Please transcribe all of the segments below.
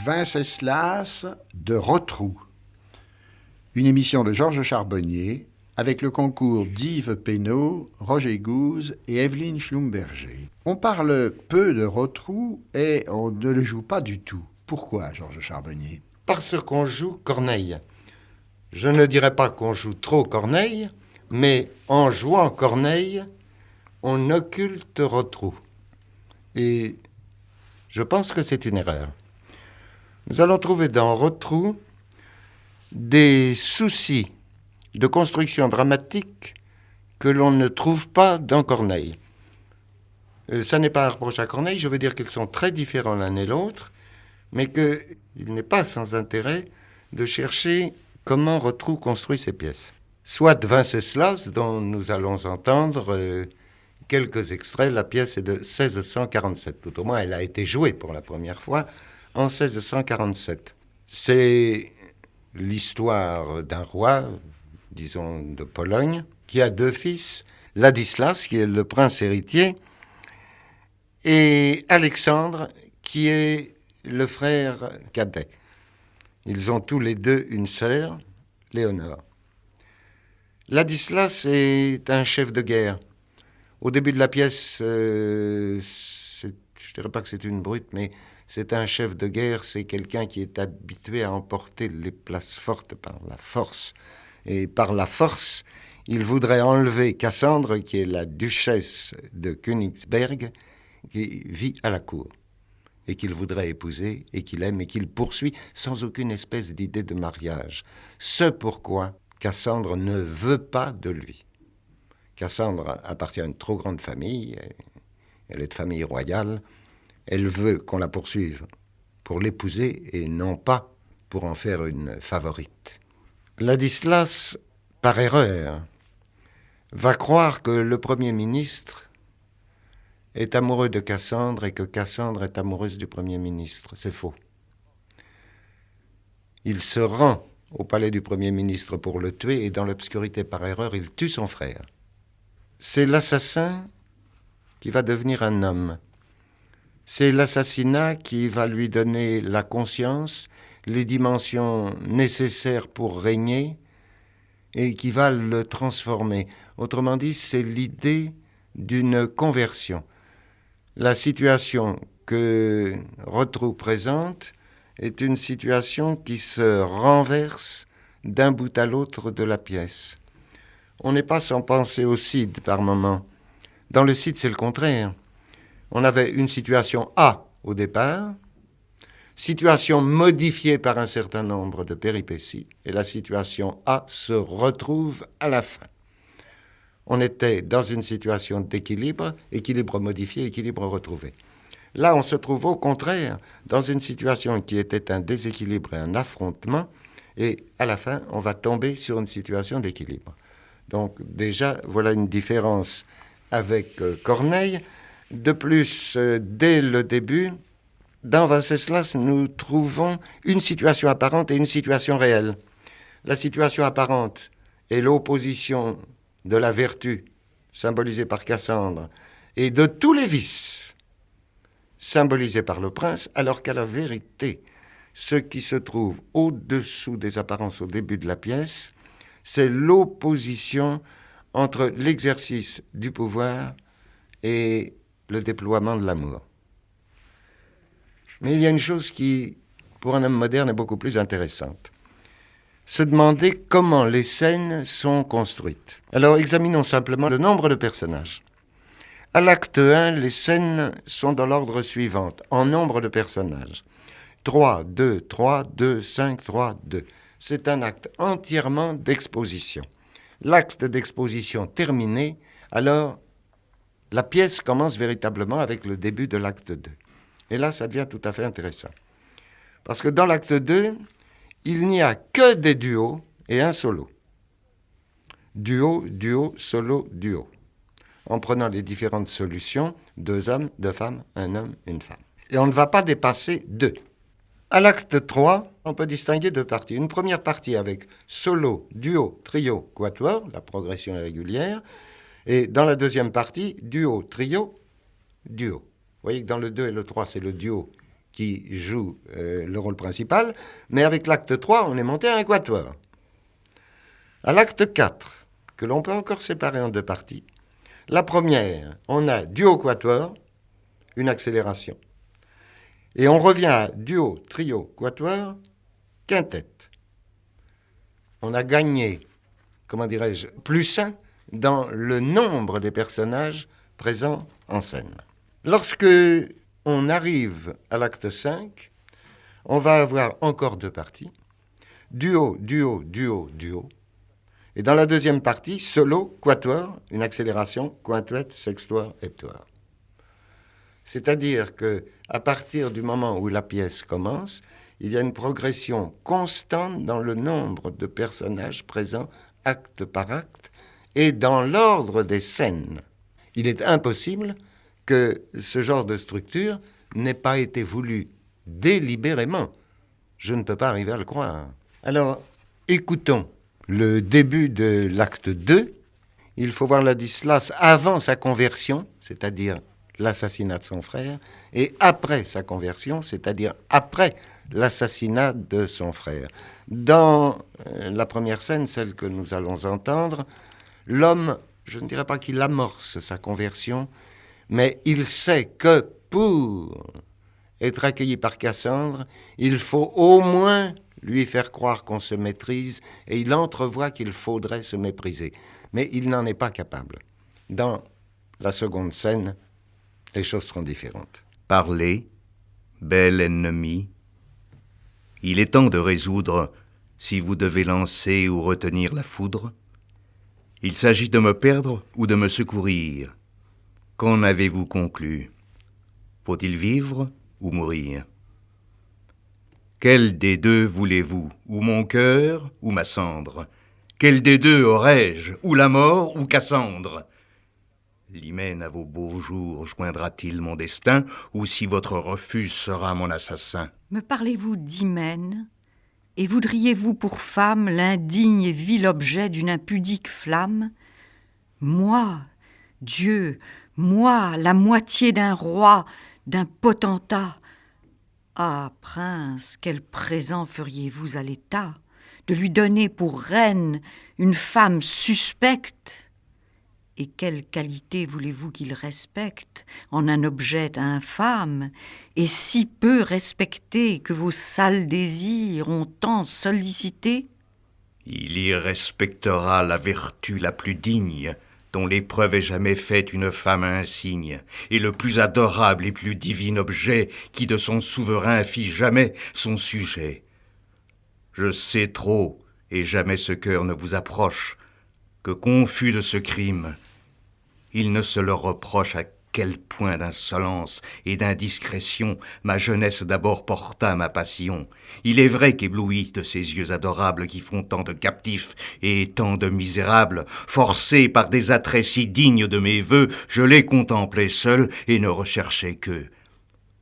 Venceslas de Rotrou, une émission de Georges Charbonnier avec le concours d'Yves Pénaud, Roger Gouze et Evelyne Schlumberger. On parle peu de Rotrou et on ne le joue pas du tout. Pourquoi, Georges Charbonnier? Parce qu'on joue Corneille. Je ne dirais pas qu'on joue trop Corneille, mais en jouant Corneille, on occulte Rotrou. Et je pense que c'est une erreur. Nous allons trouver dans Rotrou des soucis de construction dramatique que l'on ne trouve pas dans Corneille. Ça n'est pas un reproche à Corneille, je veux dire qu'ils sont très différents l'un et l'autre, mais qu'il n'est pas sans intérêt de chercher comment Rotrou construit ses pièces. Soit Venceslas, dont nous allons entendre quelques extraits, la pièce est de 1647, tout au moins elle a été jouée pour la première fois en 1647. C'est l'histoire d'un roi, disons de Pologne, qui a deux fils, Ladislas, qui est le prince héritier, et Alexandre, qui est le frère cadet. Ils ont tous les deux une sœur, Léonore. Ladislas est un chef de guerre. Au début de la pièce, je ne dirais pas que c'est une brute, mais c'est un chef de guerre, c'est quelqu'un qui est habitué à emporter les places fortes par la force. Et par la force, il voudrait enlever Cassandre, qui est la duchesse de Königsberg, qui vit à la cour, et qu'il voudrait épouser, et qu'il aime, et qu'il poursuit sans aucune espèce d'idée de mariage. Ce pourquoi Cassandre ne veut pas de lui. Cassandre appartient à une trop grande famille, elle est de famille royale, elle veut qu'on la poursuive pour l'épouser et non pas pour en faire une favorite. Ladislas, par erreur, va croire que le Premier ministre est amoureux de Cassandre et que Cassandre est amoureuse du Premier ministre. C'est faux. Il se rend au palais du Premier ministre pour le tuer et dans l'obscurité, par erreur, il tue son frère. C'est l'assassin qui va devenir un homme. C'est l'assassinat qui va lui donner la conscience, les dimensions nécessaires pour régner et qui va le transformer. Autrement dit, c'est l'idée d'une conversion. La situation que Rotrou présente est une situation qui se renverse d'un bout à l'autre de la pièce. On n'est pas sans penser au Cid par moment. Dans le Cid, c'est le contraire. On avait une situation A au départ, situation modifiée par un certain nombre de péripéties, et la situation A se retrouve à la fin. On était dans une situation d'équilibre, équilibre modifié, équilibre retrouvé. Là, on se trouve au contraire dans une situation qui était un déséquilibre et un affrontement, et à la fin, on va tomber sur une situation d'équilibre. Donc déjà, voilà une différence avec Corneille. De plus, dès le début, dans Venceslas, nous trouvons une situation apparente et une situation réelle. La situation apparente est l'opposition de la vertu, symbolisée par Cassandre, et de tous les vices, symbolisés par le prince, alors qu'à la vérité, ce qui se trouve au-dessous des apparences au début de la pièce, c'est l'opposition entre l'exercice du pouvoir et le déploiement de l'amour. Mais il y a une chose qui, pour un homme moderne, est beaucoup plus intéressante. Se demander comment les scènes sont construites. Alors, examinons simplement le nombre de personnages. À l'acte 1, les scènes sont dans l'ordre suivant, en nombre de personnages. 3, 2, 3, 2, 5, 3, 2. C'est un acte entièrement d'exposition. L'acte d'exposition terminé, alors la pièce commence véritablement avec le début de l'acte 2. Et là, ça devient tout à fait intéressant. Parce que dans l'acte 2, il n'y a que des duos et un solo. Duo, duo, solo, duo. En prenant les différentes solutions, 2 hommes, 2 femmes, un homme, une femme. Et on ne va pas dépasser 2. À l'acte 3, on peut distinguer 2 parties. Une première partie avec solo, duo, trio, quatuor, la progression est régulière. Et dans la deuxième partie, duo, trio, duo. Vous voyez que dans le 2 et le 3, c'est le duo qui joue le rôle principal, mais avec l'acte 3, on est monté à un quatuor. À l'acte 4, que l'on peut encore séparer en deux parties, la première, on a duo quatuor, une accélération. Et on revient à duo, trio, quatuor, quintette. On a gagné, comment dirais-je, plus 1 dans le nombre des personnages présents en scène. Lorsque on arrive à l'acte 5, on va avoir encore deux parties. Duo, duo, duo, duo. Et dans la deuxième partie, solo, quatuor, une accélération, quintuette, sextuor, heptuor. C'est-à-dire qu'à partir du moment où la pièce commence, il y a une progression constante dans le nombre de personnages présents, acte par acte, et dans l'ordre des scènes. Il est impossible que ce genre de structure n'ait pas été voulu délibérément. Je ne peux pas arriver à le croire. Alors, écoutons le début de l'acte 2. Il faut voir Ladislas avant sa conversion, c'est-à-dire l'assassinat de son frère, et après sa conversion, c'est-à-dire après l'assassinat de son frère. Dans la première scène, celle que nous allons entendre, l'homme, je ne dirais pas qu'il amorce sa conversion, mais il sait que pour être accueilli par Cassandre, il faut au moins lui faire croire qu'on se maîtrise, et il entrevoit qu'il faudrait se mépriser. Mais il n'en est pas capable. Dans la seconde scène, les choses seront différentes. Parlez, bel ennemi. Il est temps de résoudre si vous devez lancer ou retenir la foudre. Il s'agit de me perdre ou de me secourir. Qu'en avez-vous conclu? Faut-il vivre ou mourir? Quel des deux voulez-vous? Ou mon cœur ou ma cendre? Quel des deux aurais-je? Ou la mort ou Cassandre? L'hymen à vos beaux jours joindra-t-il mon destin? Ou si votre refus sera mon assassin? Me parlez-vous d'hymen? Et voudriez-vous pour femme l'indigne et vil objet d'une impudique flamme? Moi, Dieu, moi, la moitié d'un roi, d'un potentat. Ah, prince, quel présent feriez-vous à l'État de lui donner pour reine une femme suspecte? Et quelle qualité voulez-vous qu'il respecte en un objet infâme, et si peu respecté que vos sales désirs ont tant sollicité? Il y respectera la vertu la plus digne, dont l'épreuve ait jamais fait une femme insigne, et le plus adorable et plus divin objet qui de son souverain fit jamais son sujet. Je sais trop, et jamais ce cœur ne vous approche, que confus de ce crime, il ne se le reproche à quel point d'insolence et d'indiscrétion ma jeunesse d'abord porta ma passion. Il est vrai qu'ébloui de ces yeux adorables qui font tant de captifs et tant de misérables, forcés par des attraits si dignes de mes vœux, je les contemplais seul et ne recherchais qu'eux.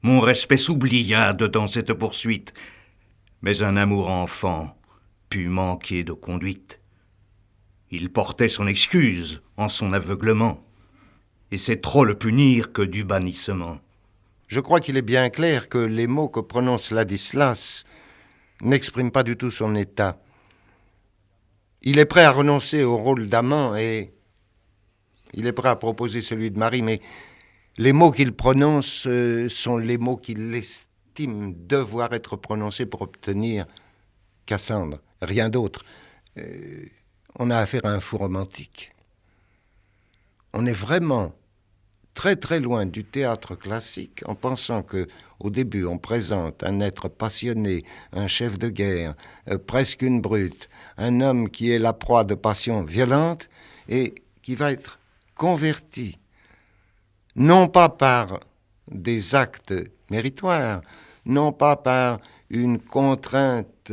Mon respect s'oublia dedans cette poursuite, mais un amour enfant put manquer de conduite. Il portait son excuse en son aveuglement, et c'est trop le punir que du bannissement. Je crois qu'il est bien clair que les mots que prononce Ladislas n'expriment pas du tout son état. Il est prêt à renoncer au rôle d'amant et il est prêt à proposer celui de mari, mais les mots qu'il prononce sont les mots qu'il estime devoir être prononcés pour obtenir Cassandre, rien d'autre. On a affaire à un fou romantique. On est vraiment très très loin du théâtre classique en pensant qu'au début on présente un être passionné, un chef de guerre, presque une brute, un homme qui est la proie de passions violentes et qui va être converti, non pas par des actes méritoires, non pas par une contrainte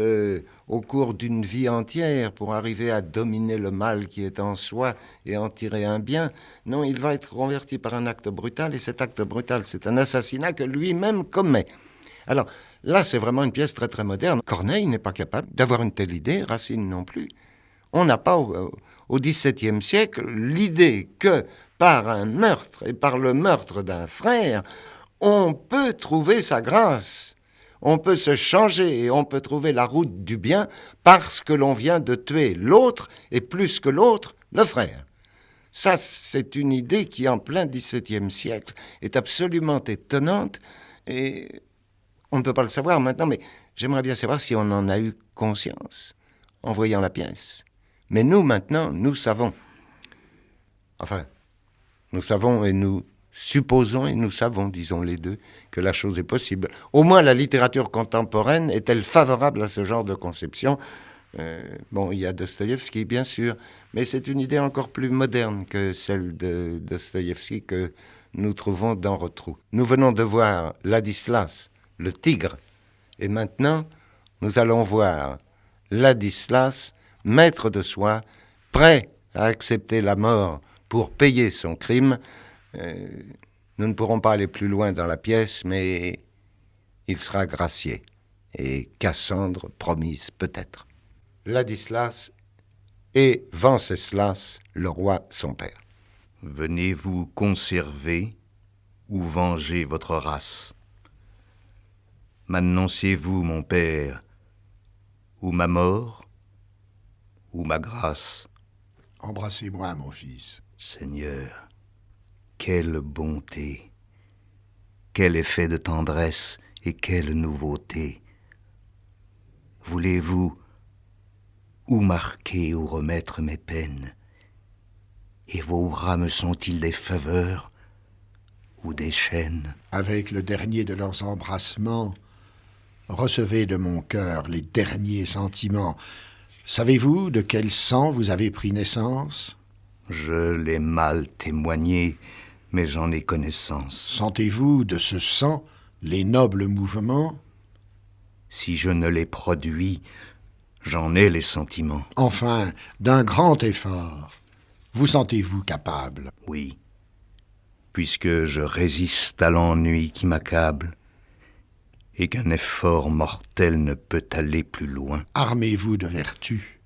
au cours d'une vie entière pour arriver à dominer le mal qui est en soi et en tirer un bien. Non, il va être converti par un acte brutal, et cet acte brutal, c'est un assassinat que lui-même commet. Alors, là, c'est vraiment une pièce très très moderne. Corneille n'est pas capable d'avoir une telle idée, Racine non plus. On n'a pas, au XVIIe siècle, l'idée que par un meurtre, et par le meurtre d'un frère, on peut trouver sa grâce. On peut se changer et on peut trouver la route du bien parce que l'on vient de tuer l'autre et plus que l'autre, le frère. Ça, c'est une idée qui, en plein XVIIe siècle, est absolument étonnante et on ne peut pas le savoir maintenant, mais j'aimerais bien savoir si on en a eu conscience en voyant la pièce. Mais nous, maintenant, nous savons. Enfin, nous savons et nous supposons et nous savons, disons les deux, que la chose est possible. Au moins, la littérature contemporaine est-elle favorable à ce genre de conception ? Bon, il y a Dostoïevski, bien sûr, mais c'est une idée encore plus moderne que celle de Dostoïevski que nous trouvons dans Rotrou. Nous venons de voir Ladislas, le tigre, et maintenant, nous allons voir Ladislas, maître de soi, prêt à accepter la mort pour payer son crime. Nous ne pourrons pas aller plus loin dans la pièce, mais il sera gracié, et Cassandre promise peut-être. Ladislas et Venceslas, le roi son père. Venez-vous conserver ou venger votre race? M'annoncez-vous, mon père, ou ma mort, ou ma grâce? Embrassez-moi, mon fils. Seigneur, quelle bonté, quel effet de tendresse et quelle nouveauté! Voulez-vous ou marquer ou remettre mes peines? Et vos bras me sont-ils des faveurs ou des chaînes? Avec le dernier de leurs embrassements, recevez de mon cœur les derniers sentiments. Savez-vous de quel sang vous avez pris naissance? Je l'ai mal témoigné, mais j'en ai connaissance. Sentez-vous de ce sang les nobles mouvements? Si je ne l'ai produit, j'en ai les sentiments. Enfin, d'un grand effort, vous sentez-vous capable? Oui, puisque je résiste à l'ennui qui m'accable, et qu'un effort mortel ne peut aller plus loin. Armez-vous de vertu.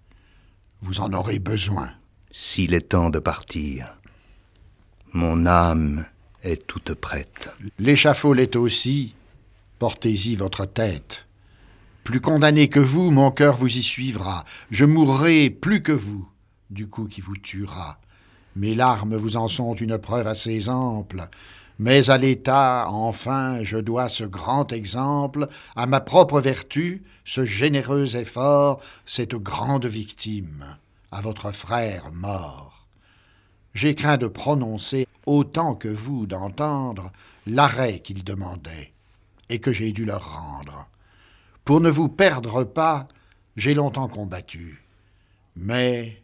Vous en aurez besoin. S'il est temps de partir, mon âme est toute prête. L'échafaud l'est aussi. Portez-y votre tête. Plus condamné que vous, mon cœur vous y suivra. Je mourrai plus que vous du coup qui vous tuera. Mes larmes vous en sont une preuve assez ample. Mais à l'État, enfin, je dois ce grand exemple, à ma propre vertu, ce généreux effort, cette grande victime, à votre frère mort. J'ai craint de prononcer, autant que vous d'entendre, l'arrêt qu'ils demandaient, et que j'ai dû leur rendre. Pour ne vous perdre pas, j'ai longtemps combattu. Mais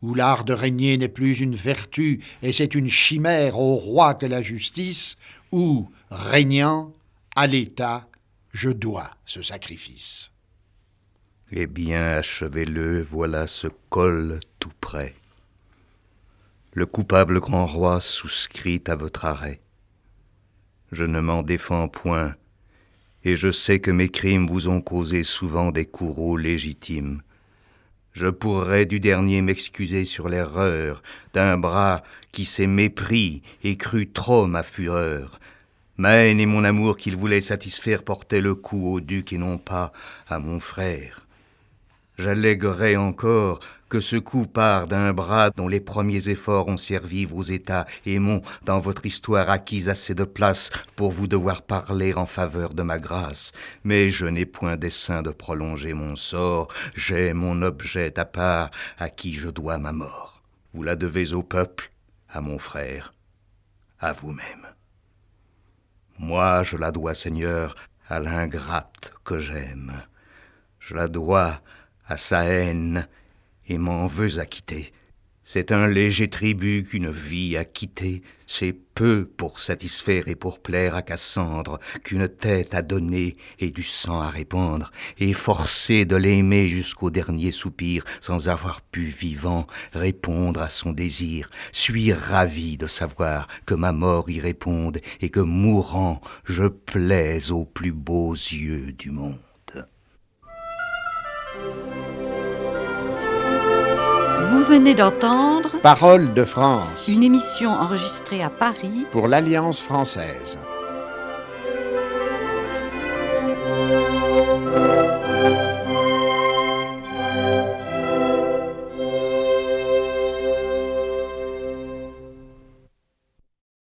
où l'art de régner n'est plus une vertu, et c'est une chimère au roi que la justice, où, régnant, à l'État, je dois ce sacrifice. Eh bien, achevez-le, voilà ce col tout près. Le coupable grand roi souscrit à votre arrêt. Je ne m'en défends point, et je sais que mes crimes vous ont causé souvent des courroux légitimes. Je pourrais du dernier m'excuser sur l'erreur d'un bras qui s'est mépris et cru trop ma fureur. Ma haine et mon amour qu'il voulait satisfaire portaient le coup au duc et non pas à mon frère. J'alléguerai encore que ce coup part d'un bras dont les premiers efforts ont servi vos états et m'ont, dans votre histoire, acquis assez de place pour vous devoir parler en faveur de ma grâce. Mais je n'ai point dessein de prolonger mon sort, j'ai mon objet à part à qui je dois ma mort. Vous la devez au peuple, à mon frère, à vous-même. Moi, je la dois, Seigneur, à l'ingrate que j'aime. Je la dois à sa haine et m'en veux acquitter. C'est un léger tribut qu'une vie a quitté, c'est peu pour satisfaire et pour plaire à Cassandre qu'une tête à donner et du sang à répandre, et forcé de l'aimer jusqu'au dernier soupir, sans avoir pu vivant répondre à son désir. Suis ravi de savoir que ma mort y réponde, et que mourant, je plaise aux plus beaux yeux du monde. Vous venez d'entendre Paroles de France une émission enregistrée à Paris pour l'Alliance française.